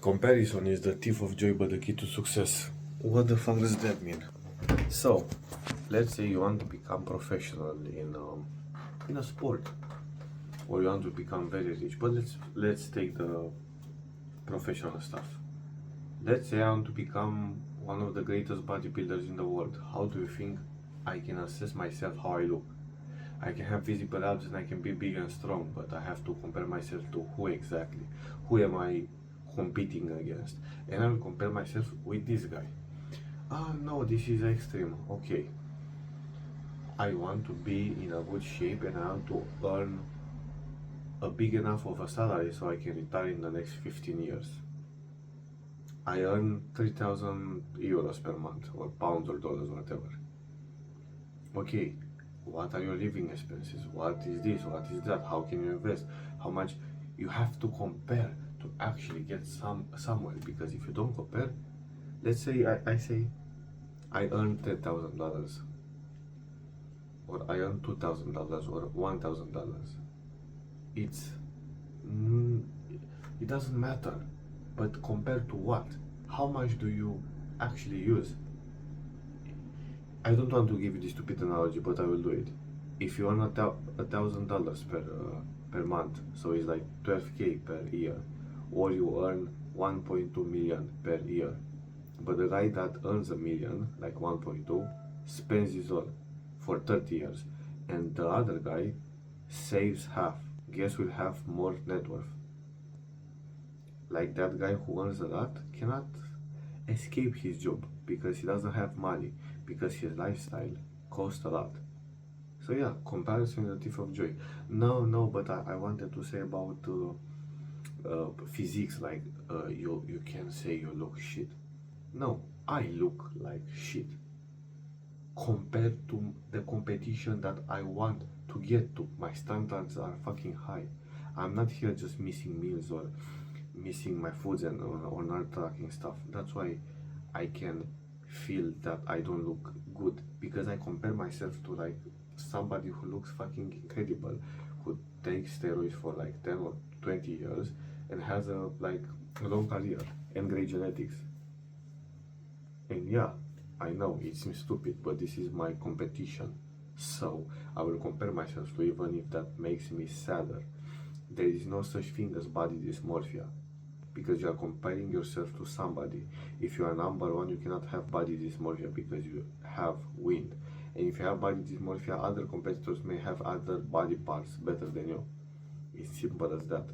Comparison is the thief of joy but the key to success. What the fuck does that mean? So, let's say you want to become professional in a sport, or you want to become very rich. But let's take the professional stuff. Let's say I want to become one of the greatest bodybuilders in the world. How do you think I can assess myself how I look? I can have visible abs and I can be big and strong, but I have to compare myself to who exactly? Who am I competing against? And I will compare myself with this guy. No, this is extreme. Okay, I want to be in a good shape and I want to earn a big enough of a salary so I can retire in the next 15 years. I earn 3,000 euros per month, or pounds or dollars, whatever. Okay, what are your living expenses? What is this? What is that? How can you invest? How much? You have to compare to actually get somewhere, because if you don't compare, let's say I say I earn $10,000, or I earn $2,000 or $1,000. It's it doesn't matter, but compared to what? How much do you actually use? I don't want to give you this stupid analogy, but I will do it. If you earn $1,000 per month, so it's like 12K per year, or you earn 1.2 million per year, but the guy that earns a million, like 1.2, spends his all for 30 years, and the other guy saves half. Guess will have more net worth. Like that guy who earns a lot cannot escape his job because he doesn't have money, because his lifestyle costs a lot. So yeah, comparison is a thief of joy. No, but I wanted to say about physiques, like you can say you look shit. No, I look like shit compared to the competition that I want to get to. My standards are fucking high. I'm not here just missing meals or missing my foods and or not tracking stuff. That's why I can feel that I don't look good, because I compare myself to like somebody who looks fucking incredible, who takes steroids for like 10 or 20 years and has a long career and great genetics. And yeah, I know it seems stupid, but this is my competition, so I will compare myself to, even if that makes me sadder. There is no such thing as body dysmorphia, because you are comparing yourself to somebody. If you are number one, you cannot have body dysmorphia because you have wind. And if you have body dysmorphia, other competitors may have other body parts better than you. It's simple as that.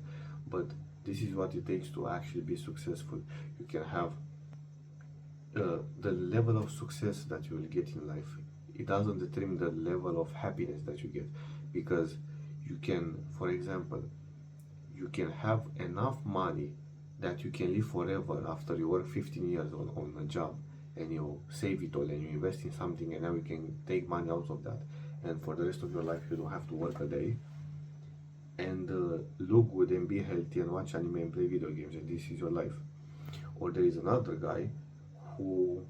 But this is what it takes to actually be successful. You can have the level of success that you will get in life. It doesn't determine the level of happiness that you get, because you can, for example, you can have enough money that you can live forever after you work 15 years on a job, and you save it all and you invest in something, and now you can take money out of that, and for the rest of your life you don't have to work a day, and look good and be healthy and watch anime and play video games, and this is your life. Or there is another guy who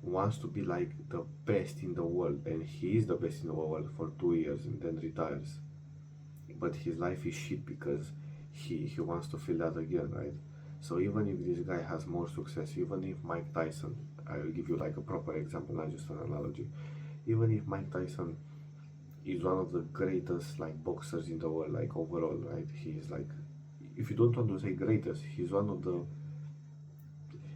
wants to be like the best in the world, and he is the best in the world for 2 years and then retires, but his life is shit because he wants to feel that again, right? So even if this guy has more success, even if Mike Tyson, I will give you like a proper example, not just an analogy, even if Mike Tyson is one of the greatest like boxers in the world, like overall, right? He is like, if you don't want to say greatest, he's one of the,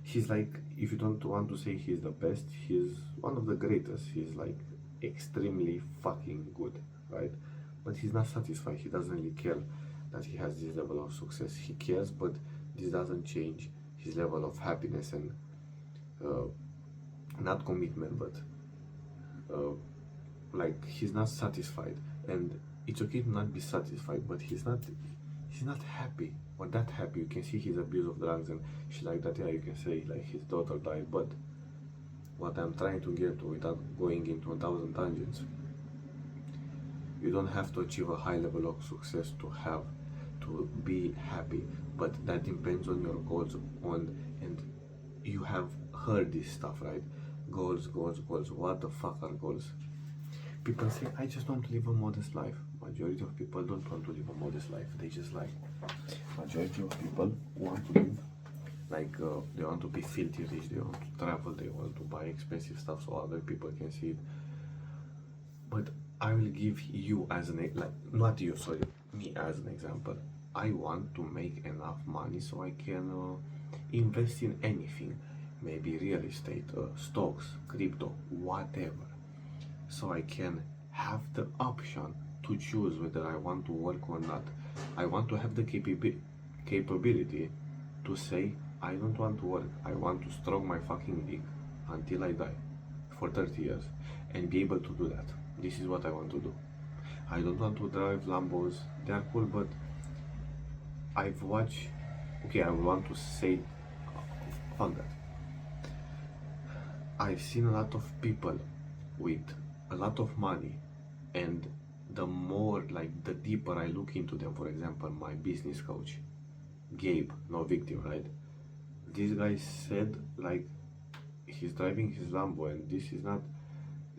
he's like, if you don't want to say he's the best, he's one of the greatest. He's like extremely fucking good, right? But he's not satisfied. He doesn't really care that he has this level of success. He cares, but this doesn't change his level of happiness and not commitment, but like he's not satisfied. And it's okay to not be satisfied, but he's not happy, or that happy. You can see his abuse of drugs and shit like that. Yeah, you can say like his daughter died, but what I'm trying to get to, without going into 1,000 tangents, you don't have to achieve a high level of success to be happy, but that depends on your goals. And you have heard this stuff, right? Goals. What the fuck are goals? People say, I just want to live a modest life. Majority of people don't want to live a modest life. They just like, majority of people want to live Like they want to be filthy rich, they want to travel, they want to buy expensive stuff so other people can see it. But I will give you as an like not you, sorry, me as an example. I want to make enough money so I can invest in anything, maybe real estate, stocks, crypto, whatever, so I can have the option to choose whether I want to work or not. I want to have the capability to say I don't want to work. I want to stroke my fucking dick until I die for 30 years and be able to do that. This is what I want to do. I don't want to drive Lambos. They are cool, but I've watched. Okay, I want to say, fuck that. I've seen a lot of people with a lot of money, and the more, like, the deeper I look into them, for example, my business coach, Gabe, no victim, right? This guy said, like, he's driving his Lambo, and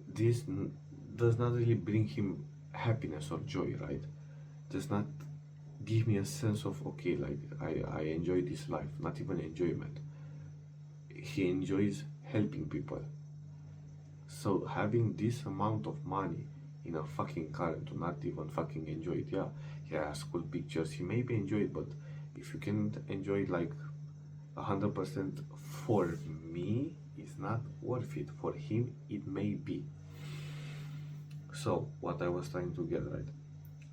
this does not really bring him happiness or joy, right? Does not give me a sense of, okay, like, I enjoy this life, not even enjoyment. He enjoys helping people. So having this amount of money in a fucking car and to not even fucking enjoy it, yeah, he has cool pictures, he maybe enjoy it, but if you can't enjoy it like 100%, for me, it's not worth it. For him, it may be. So what I was trying to get right,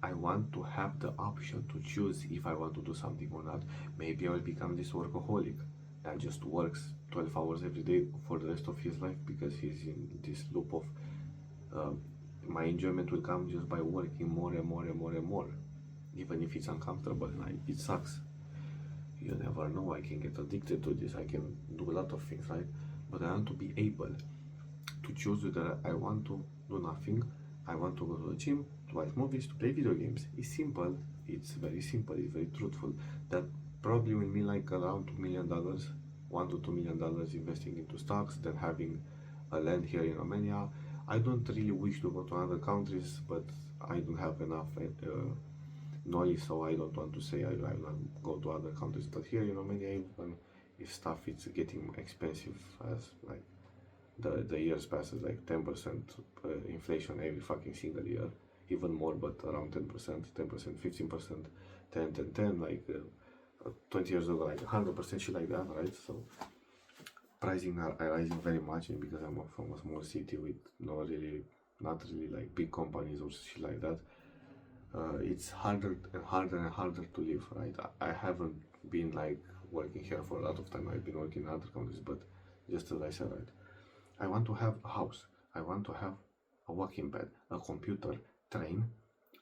I want to have the option to choose if I want to do something or not. Maybe I will become this workaholic that just works 12 hours every day for the rest of his life because he's in this loop of my enjoyment will come just by working more and more and more and more, even if it's uncomfortable. Like, it sucks. You never know. I can get addicted to this. I can do a lot of things, right? But I want to be able to choose whether I want to do nothing. I want to go to the gym, to watch movies, to play video games. It's simple. It's very simple. It's very truthful. That probably will mean like around $2 million, $1 to $2 million investing into stocks, then having a land here in Romania. I don't really wish to go to other countries, but I don't have enough knowledge, so I don't want to say I will not go to other countries. But here in Romania, even if stuff is getting expensive as like the years passes, like 10% inflation every fucking single year, even more, but around 10%, 10%, 15%, 10, 10, 10, like 20 years ago, like 100% shit like that, right? So pricing are rising very much, and because I'm from a small city with not really like big companies or shit like that, it's harder and harder and harder to live, right? I haven't been like working here for a lot of time. I've been working in other countries, but just as I said, right, I want to have a house. I want to have a walking bed, a computer, train.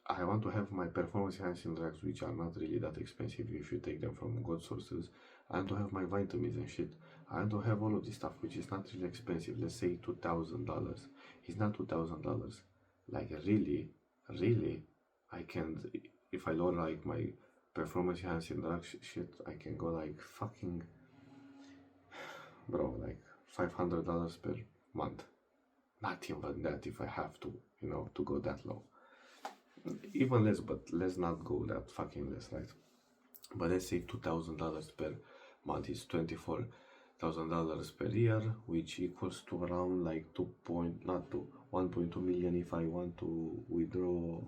I want to have my performance enhancing drugs, which are not really that expensive if you take them from good sources. I want to have my vitamins and shit. I want to have all of this stuff, which is not really expensive. Let's say $2,000. It's not $2,000. Like, really, I can, if I lower like my performance enhancing drugs shit, I can go like fucking, bro, like $500 per month. Not even that if I have to, to go that low. Even less, but let's not go that fucking less, right? But let's say $2,000 per month is $24,000 per year, which equals to around like 1.2 million if I want to withdraw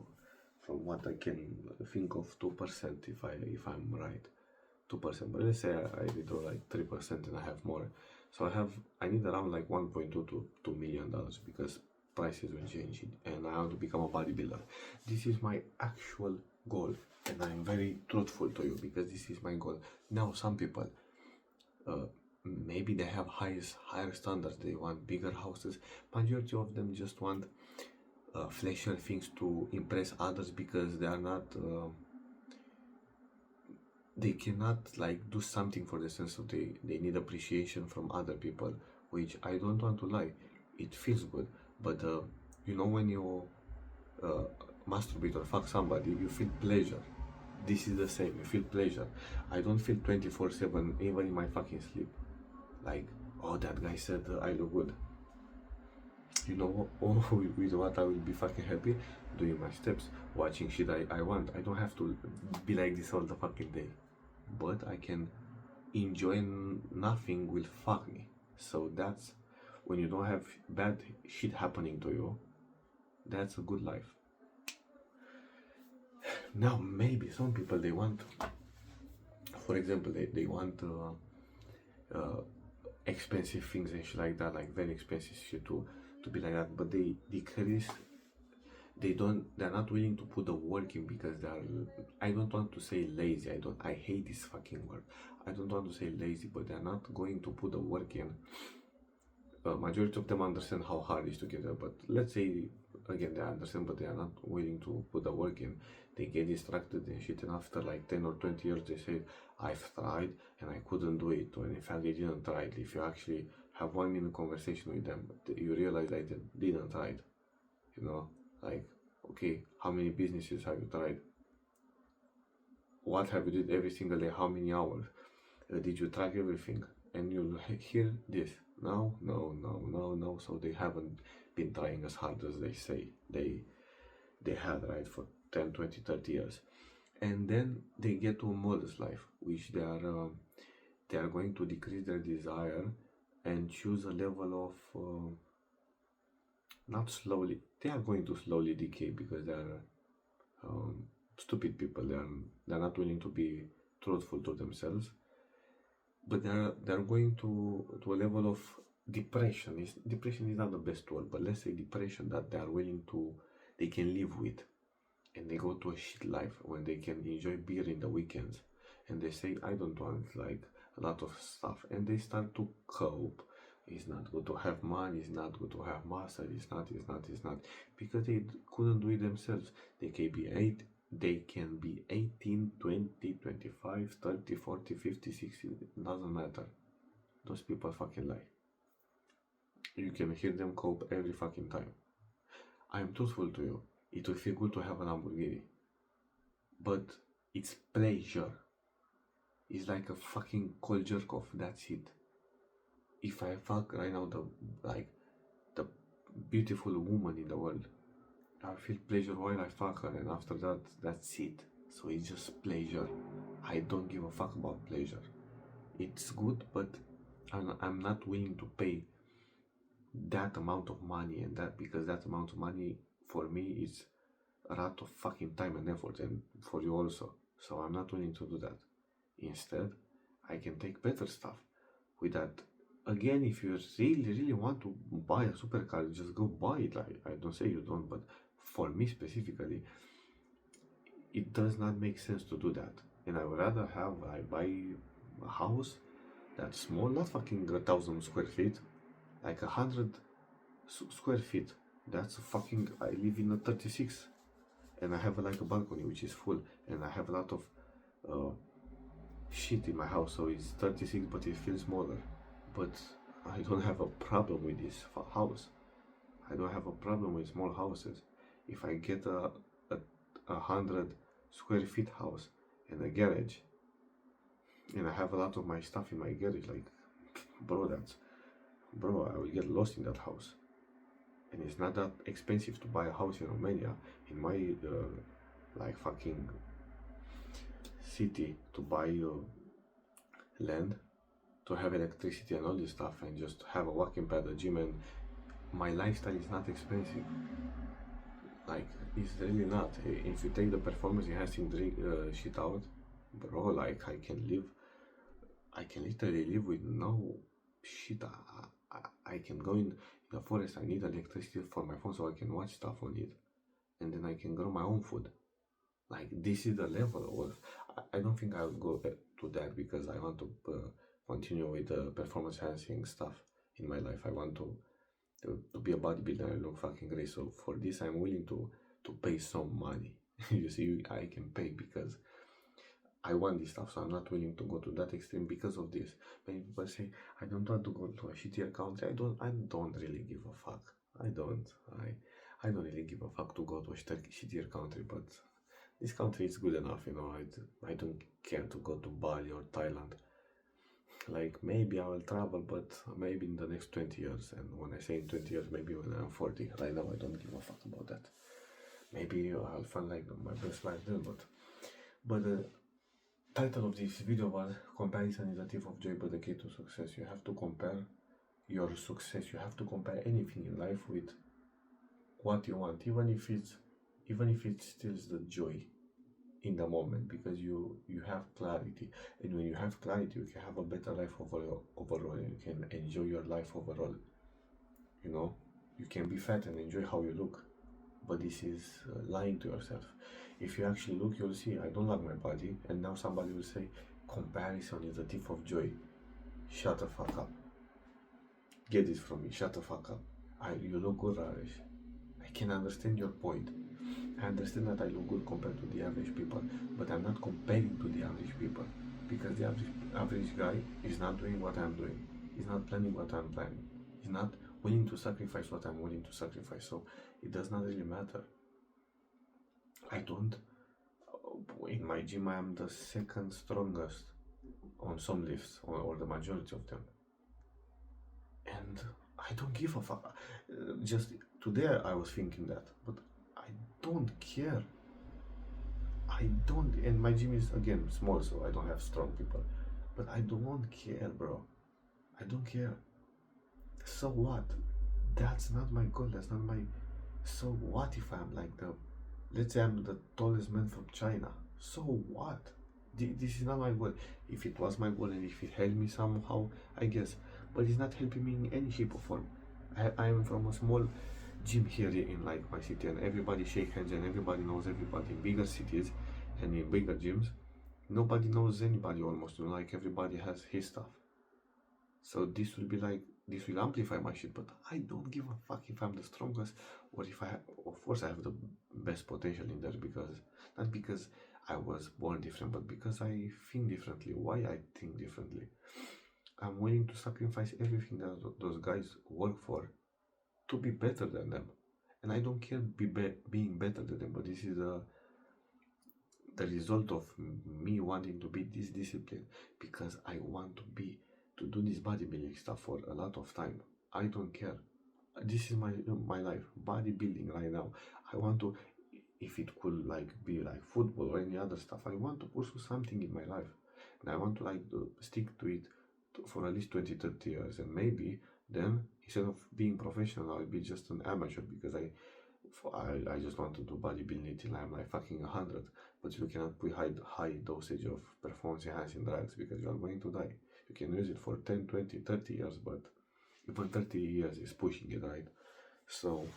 from what I can think of 2% if I'm right. 2%, but let's say I withdraw like 3% and I have more. So I need around like 1.2 to $2 million because prices will change and I want to become a bodybuilder. This is my actual goal, and I'm very truthful to you because this is my goal. Now some people maybe they have higher standards, they want bigger houses. Majority of them just want flashier things to impress others because they are not they cannot like do something for the sense of they need appreciation from other people, which I don't want to lie, it feels good, but when you masturbate or fuck somebody, you feel pleasure. This is the same, you feel pleasure. I don't feel 24/7 even in my fucking sleep like, oh, that guy said I look good. With what I will be fucking happy? Doing my steps, watching shit I want. I don't have to be like this all the fucking day, but I can enjoying nothing will fuck me. So that's when you don't have bad shit happening to you, that's a good life. Now maybe some people they want, for example, they want expensive things and shit like that, like very expensive shit to be like that, but they decrease. They're not willing to put the work in because they're, I don't want to say lazy, I hate this fucking word. I don't want to say lazy, but they're not going to put the work in. Majority of them understand how hard it is to get there, but let's say again they understand but they are not willing to put the work in. They get distracted and shit, and after like 10 or 20 years they say, I've tried and I couldn't do it, when in fact they didn't try it. If you actually have 1 minute conversation with them, you realize that they didn't try it. You know, like, okay, how many businesses have you tried? What have you did every single day? How many hours? Did you track everything? And you'll hear this. No. So they haven't been trying as hard as they say they had, right, for 10, 20, 30 years. And then they get to a modest life, which they are going to decrease their desire and choose a level of not slowly, they are going to slowly decay because they are stupid people. They're not willing to be truthful to themselves, but they're going to a level of depression. Depression is not the best word, but let's say depression that they can live with, and they go to a shit life when they can enjoy beer in the weekends, and they say, I don't want like a lot of stuff, and they start to cope. It's not good to have money, it's not good to have muscle, it's not, because they couldn't do it themselves. They can be 18, 20, 25, 30, 40, 50, 60, it doesn't matter. Those people fucking lie. You can hear them cope every fucking time. I am truthful to you. It will feel good to have a Lamborghini, but it's pleasure. It's like a fucking cold jerk off. That's it. If I fuck right now the beautiful woman in the world, I feel pleasure while I fuck her, and after that, that's it. So it's just pleasure. I don't give a fuck about pleasure. It's good, but I'm not willing to pay that amount of money, and that because that amount of money for me is a lot of fucking time and effort, and for you also. So I'm not willing to do that. Instead, I can take better stuff with that. Again, if you really want to buy a supercar, just go buy it. I don't say you don't, but for me specifically, it does not make sense to do that. And I would rather I buy a house that's small, not fucking 1,000 square feet, like 100 square feet. That's fucking, I live in a 36, and I have like a balcony which is full, and I have a lot of shit in my house, so it's 36, but it feels smaller. But I don't have a problem with this house. I don't have a problem with small houses. If I get a 100 square feet house and a garage, and I have a lot of my stuff in my garage, like, bro, I will get lost in that house. And it's not that expensive to buy a house in Romania, in my like fucking city, to buy land, to have electricity and all this stuff, and just have a walking pad, a gym, and my lifestyle is not expensive. Like, it's really not. If you take the performance enhancing drink shit out, bro, like, I can literally live with no shit. I can go in the forest. I need electricity for my phone so I can watch stuff on it, and then I can grow my own food. Like, this is the level of, I don't think I'll go to that because I want to continue with the performance enhancing stuff in my life. I want to be a bodybuilder and look fucking great. So for this, I'm willing to pay some money. You see, I can pay because I want this stuff. So I'm not willing to go to that extreme because of this. Many people say, I don't want to go to a shittier country. I don't really give a fuck. I don't really give a fuck to go to a shittier country, but this country is good enough, you know. I don't care to go to Bali or Thailand. Like, maybe I will travel, but maybe in the next 20 years. And when I say in 20 years, maybe when I'm 40. Right now, I don't give a fuck about that. Maybe I'll find like my best life then, but Title of this video was Comparison is a thief of joy but the key to success. You have to compare your success, you have to compare anything in life with what you want, even if it steals the joy in the moment, because you have clarity, and when you have clarity you can have a better life overall, and you can enjoy your life overall. You know, you can be fat and enjoy how you look, but this is lying to yourself. If you actually look, you'll see I don't like my body, and now somebody will say comparison is a thief of joy. Shut the fuck up. Get this from me. Shut the fuck up. You look good, Raresh. I can understand your point. I understand that I look good compared to the average people, but I'm not comparing to the average people, because the average guy is not doing what I'm doing. He's not planning what I'm planning. He's not willing to sacrifice what I'm willing to sacrifice. So it does not really matter. I don't. In my gym, I am the second strongest on some lifts, or the majority of them, and I don't give a fuck. Just today I was thinking that, but I don't care. I don't, and my gym is again small, so I don't have strong people, but I don't care, bro. I don't care. So what? That's not my goal. That's not my. So what if I'm like let's say I'm the tallest man from China? So what? This is not my goal. If it was my goal and if it helped me somehow, I guess, but it's not helping me in any shape or form. I'm from a small gym here in like my city, and everybody shake hands and everybody knows everybody. In bigger cities and in bigger gyms, nobody knows anybody almost. You know, like everybody has his stuff. So this will amplify my shit, but I don't give a fuck if I'm the strongest, or if of course I have the best potential in there, because not because I was born different, but because I think differently. Why I think differently? I'm willing to sacrifice everything that those guys work for to be better than them, and I don't care being better than them. But this is the result of me wanting to be this disciplined, because I want to do this bodybuilding stuff for a lot of time. I don't care. This is my life, bodybuilding right now. I want to, if it could like be like football or any other stuff, I want to pursue something in my life, and I want to like stick to it for at least 20-30 years, and maybe then instead of being professional I'll be just an amateur, because I just want to do bodybuilding till I'm like fucking 100, but you cannot put high dosage of performance enhancing drugs, because you are going to die. You can use it for 10, 20, 30 years, but even 30 years is pushing it, right? So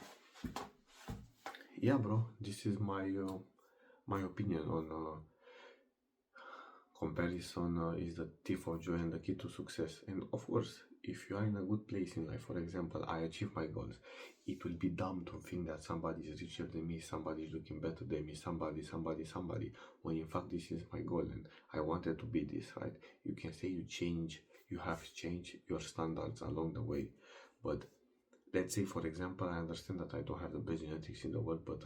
yeah, bro, this is my opinion on comparison is the thief of joy and the key to success. And of course, if you are in a good place in life, for example, I achieve my goals, it will be dumb to think that somebody is richer than me, somebody is looking better than me, somebody, when in fact this is my goal and I wanted to be this, right? You can say you have changed your standards along the way, but let's say, for example, I understand that I don't have the best genetics in the world, but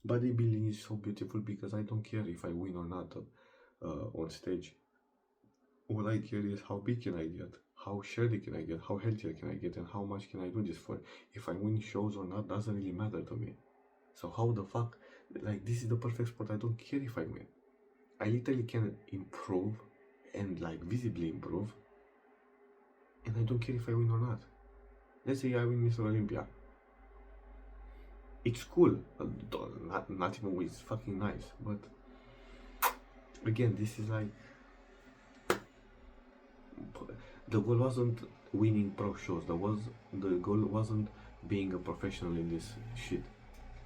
bodybuilding is so beautiful because I don't care if I win or not on stage. All I care is how big can I get, how shirty can I get, how healthier can I get, and how much can I do this for. If I win shows or not doesn't really matter to me. So how the fuck, like, this is the perfect sport. I don't care if I win. I literally can improve, and like visibly improve, and I don't care if I win or not. Let's say I win Mr. Olympia. It's cool, not even it's fucking nice, but again, this is like, the goal wasn't winning pro shows. The goal wasn't being a professional in this shit.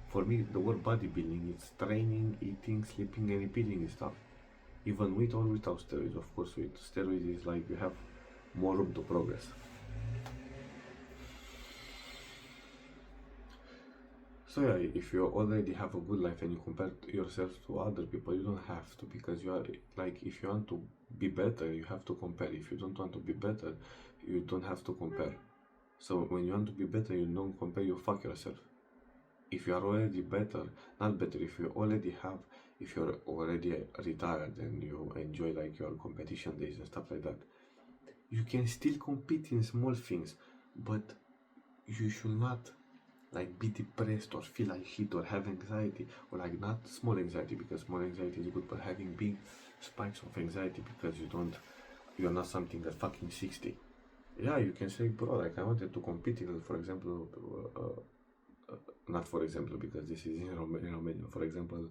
For me, the word bodybuilding is training, eating, sleeping, and repeating stuff. Even with or without steroids. Of course, with steroids is like you have more room to progress. So yeah, if you already have a good life and you compare yourself to other people, you don't have to, because you are like, if you want to be better, you have to compare. If you don't want to be better, you don't have to compare. So when you want to be better, you don't compare, you fuck yourself. If you are already better, not better, if you're already retired and you enjoy like your competition days and stuff like that, you can still compete in small things, but you should not like be depressed or feel like shit or have anxiety, or like not small anxiety, because small anxiety is good, but having big spikes of anxiety because you're not something at fucking 60. Yeah, you can say, bro, like I wanted to compete in, for example, not for example, because this is in Romania, for example,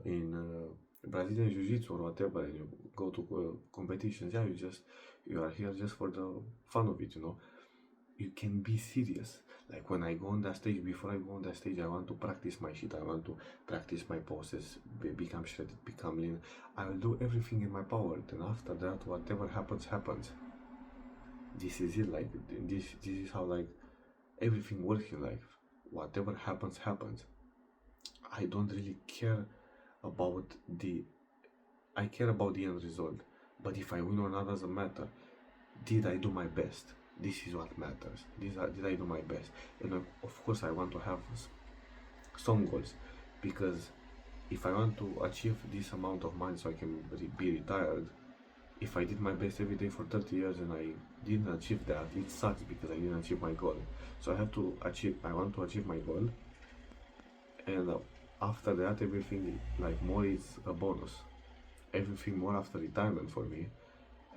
in Brazilian Jiu-Jitsu or whatever, and you go to competitions, yeah, you are here just for the fun of it, you know. You can be serious. Like when I go on that stage, before I go on that stage, I want to practice my shit. I want to practice my poses, become shredded, become lean. I will do everything in my power. Then after that, whatever happens, happens. This is it. Like this is how like everything works in life. Whatever happens, happens. I don't really care about the. I care about the end result. But if I win or not doesn't matter. Did I do my best? This is what matters. Did I do my best? And of course, I want to have some goals, because if I want to achieve this amount of money so I can be retired, if I did my best every day for 30 years and I didn't achieve that, it sucks because I didn't achieve my goal. So I want to achieve my goal, and after that, everything like more is a bonus. Everything more after retirement for me,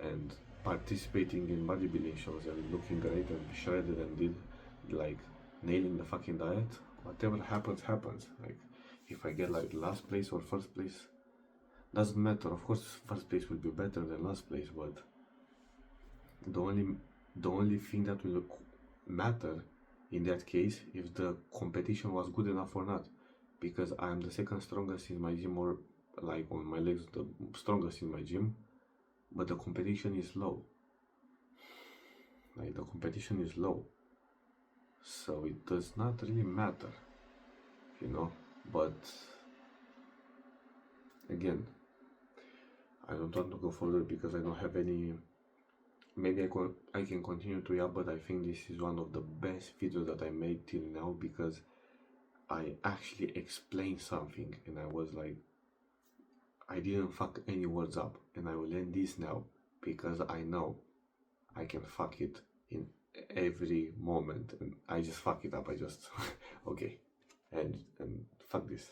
and participating in bodybuilding shows and looking great and shredded and did like nailing the fucking diet. Whatever happens, happens. Like if I get like last place or first place, doesn't matter. Of course, first place will be better than last place, but the only thing that will matter in that case if the competition was good enough or not, because I am the second strongest in my gym, or like on my legs the strongest in my gym, but the competition is low. Like the competition is low, so it does not really matter, you know. But again, I don't want to go further because I don't have any. Maybe I can continue to but I think this is one of the best videos that I made till now, because I actually explained something and I was like, I didn't fuck any words up, and I will end this now because I know I can fuck it in every moment, and I just fuck it up. I just okay, and fuck this.